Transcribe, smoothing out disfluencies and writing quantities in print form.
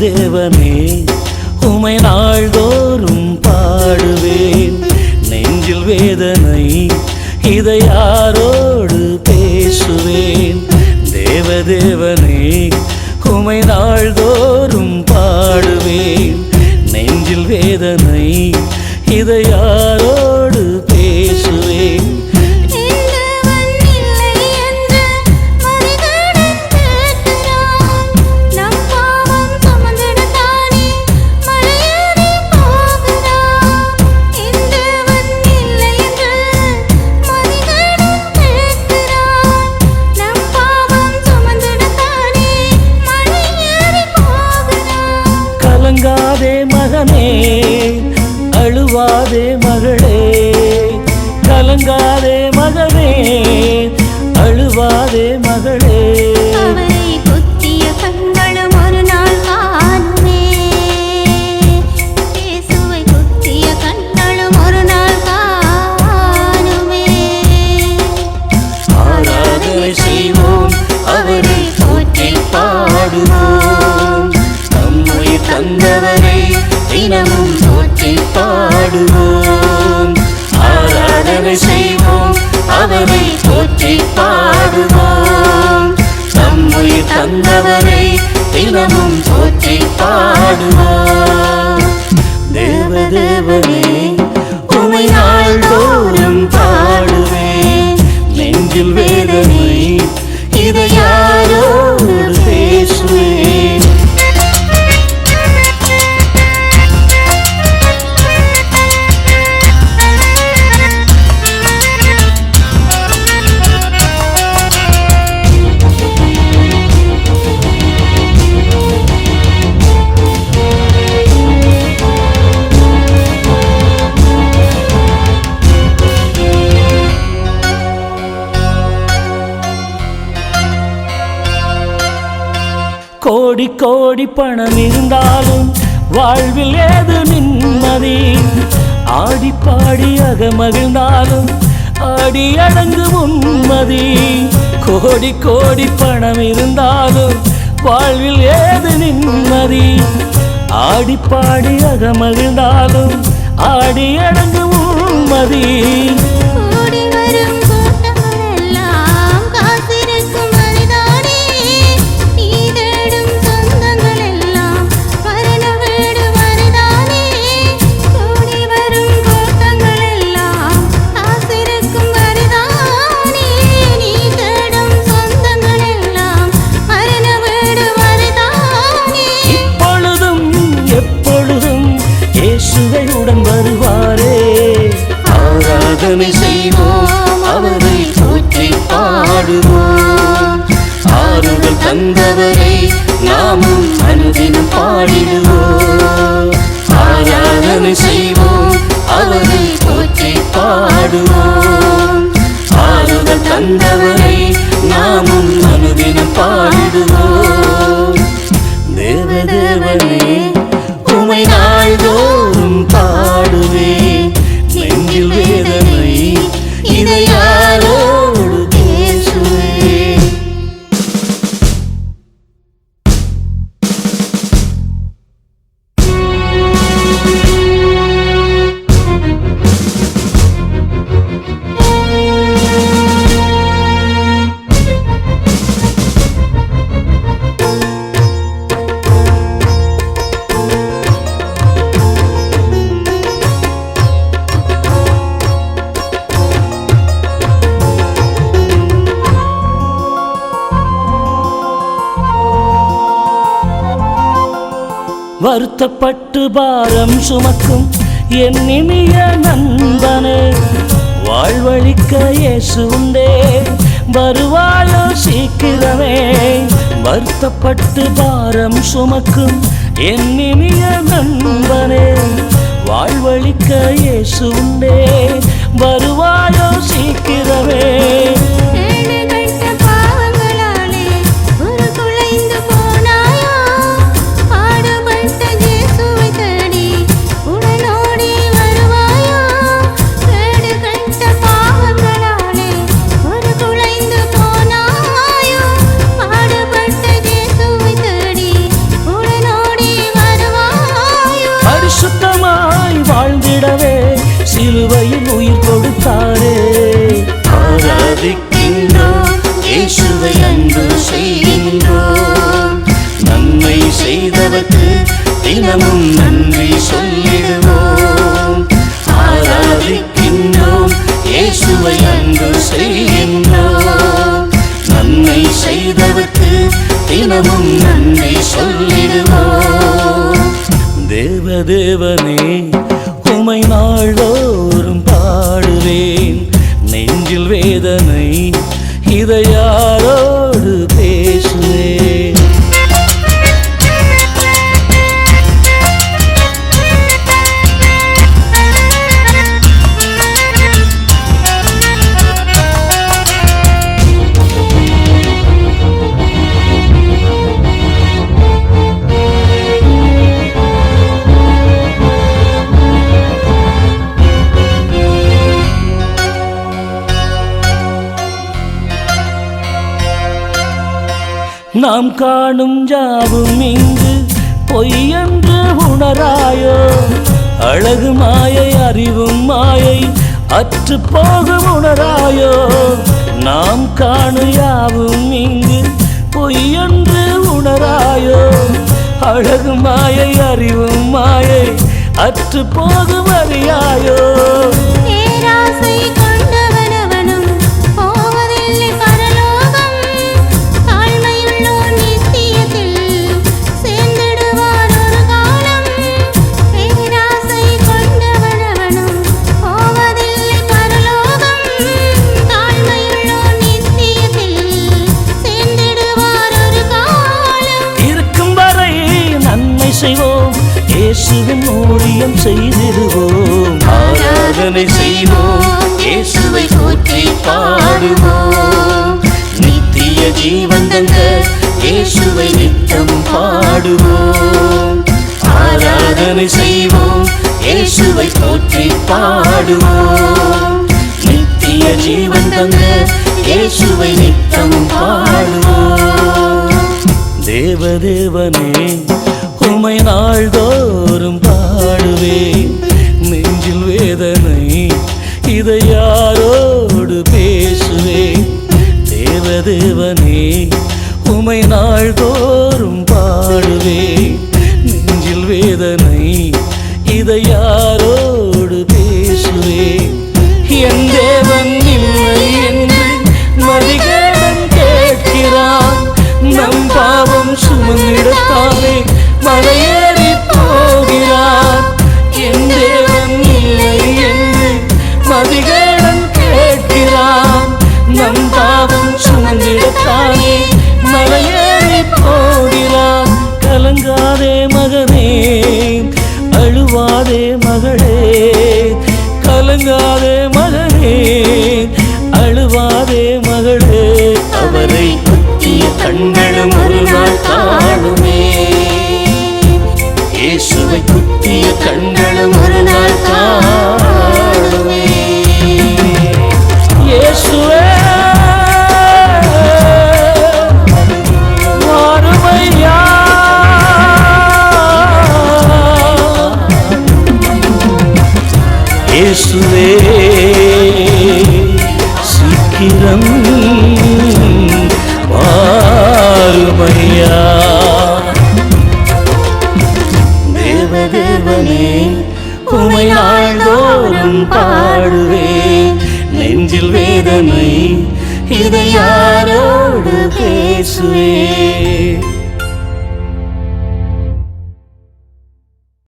தேவனே உமை நாள்தோறும் பாடுவேன். நெஞ்சில் வேதனை இதை யாரோடு பேசுவேன். தேவனே உமை நாள்தோறும் பாடுவேன். நெஞ்சில் வேதனை இதை யாரோடு பேசுவேன். கலங்காதே மகனே, அழுவாதே மகளே. கலங்காதே மகனே, அழுவாதே மகளே. அவரை குத்திய கண்களும் ஒரு நாள் காணுமே. இயேசுவை குத்திய கண்களும் ஒரு நாள் காணுமே. ஆராதனை செய்வோம், அவரை போற்றி பாடுவோம். நம்மை தந்தவரை தினமும் போற்றி பாடுவோம். ஆராதனை செய்வோம், அவரை போற்றி பாடுவோம். நம்மை தந்தவரை தினமும் போற்றி பாடுவோம். தேவனே உமை நாள்தோறும் பாடுவேன். நெஞ்சில் வேதனை இதை யாரோடு பேசுவேன். கோடி கோடி பணம் இருந்தாலும் வாழ்வில் ஏது நிம்மதி. ஆடி பாடி அகமகிழ்ந்தாலும் ஆடி அடங்கு உன்மதி. கோடி கோடி பணம் இருந்தாலும் வாழ்வில் ஏது நிம்மதி. ஆடி பாடி அகமகிழ்ந்தாலும் ஆடி அடங்கு உன்மதி. வருவாரே. ஆராதனை செய்வோம், அவரை போற்றி பாடுவோம். ஆறுதல் தந்தவரை நாமும் அனுதினம் பாடிடுவோம். ஆராதனை செய்வோம், அவரை போற்றி பாடுவோம். ஆறுதல் தந்தவரை நாமும் அனுதினம் பாடிடுவோம். தேவனே உமை நாள்தோறும் பாடுவேன். நெஞ்சில் வேதனை இதை யாரோடு பேசுவேன். வருத்தப்பட்டு பாரம் சுமக்கும் என் இனிய நண்பனே, வாழ்வழிக்க இயேசு உண்டே, வருவாயோ சீக்கிரமே. வருத்தப்பட்டு பாரம் சுமக்கும் என் இனிய நண்பனே, வாழ்வழிக்க இயேசு உண்டே, வருவாயோ சீக்கிரமே. ஓடி ஆராதிக்கின்றோம் இயேசுவை அன்பு செய்கின்றோம். நன்மை செய்தவர்க்கு தினமும் நன்றி சொல்லிடுவோம். ஆராதிக்கின்றோம் இயேசுவை அன்பு செய்கின்றோம். நன்மை செய்தவர்க்கு தினமும் நன்றி சொல்லிடுவோம். தேவதேவனே உமை நாள்தோறும் பாடுவேன். நெஞ்சில் வேதனை இதை யாரோடு பேசுவேன். நாம் காணும் யாவும் இங்கு பொய்யென்று உணராயோ. அழகு மாயை அறிவும் மாயை அற்று போகும் உணராயோ. நாம் காணும் யாவும் இங்கு பொய்யென்று உணராயோ. அழகு மாயை அறிவும் மாயை அற்று போகும் அறியாயோ. பேராசை கொண்டவனவனும் போவதில்லை பரலோகம். தாழ்மையுள்ளோர் நித்தியத்தில் சேர்ந்திடுவார் ஒரு காலம். பேராசை கொண்டவனவனும் போவதில்லை பரலோகம். தாழ்மையுள்ளோர் நித்தியத்தில் சேர்ந்திடுவார் ஒரு காலம். இருக்கும் வரை நன்மை செய்வோம், இயேசுவின் ஊழியம் செய்திடுவோம். ஆராதனை செய்வோம், இயேசுவை போற்றி பாடுவோம். நித்திய ஜீவன் தந்த இயேசுவை நித்தமும் பாடுவோம். ஆராதனை செய்வோம், இயேசுவை போற்றி பாடுவோம். நித்திய ஜீவன் தந்த இயேசுவை நித்தமும் பாடுவோம். தேவதேவனே உமை நாள்தோறும் பாடுவேன். நெஞ்சில் வேதனை இதை யாரோடு பேசுவேன். தேவதேவனே உமை நாள்தோறும் பாடுவேன். நெஞ்சில் வேதனை இதை யாரோடு பேசுவேன். என் தேவன் இல்லை என்று மதிகேடன் கேட்கிறான். நம் பாவம் சுமந்திடத்தாலே மலையேறி போகிறார். என் தேவன் இல்லை என்று மதிகேடன் கேட்கிறான். நம் பாவம் சுமந்திடத்தாலே மலையேறி போகிறார். கலங்காதே மகனே, அழுவாதே மகளே. கலங்காதே மகனே, அழுவாதே மகளே. அவரை குத்திய கண்களும் ஒரு நாள் காணுமே. இயேசுவை குத்திய கண்களும் ஒரு நாள் காணுமே. இயேசுவே வாருமையா. இயேசுவே சீக்கிரம் வாருமையா. தேவதேவனே உமை நாள்தோறும் பாடுவேன். நெஞ்சில் வேதனை இதை யாரோடு பேசுவேன்.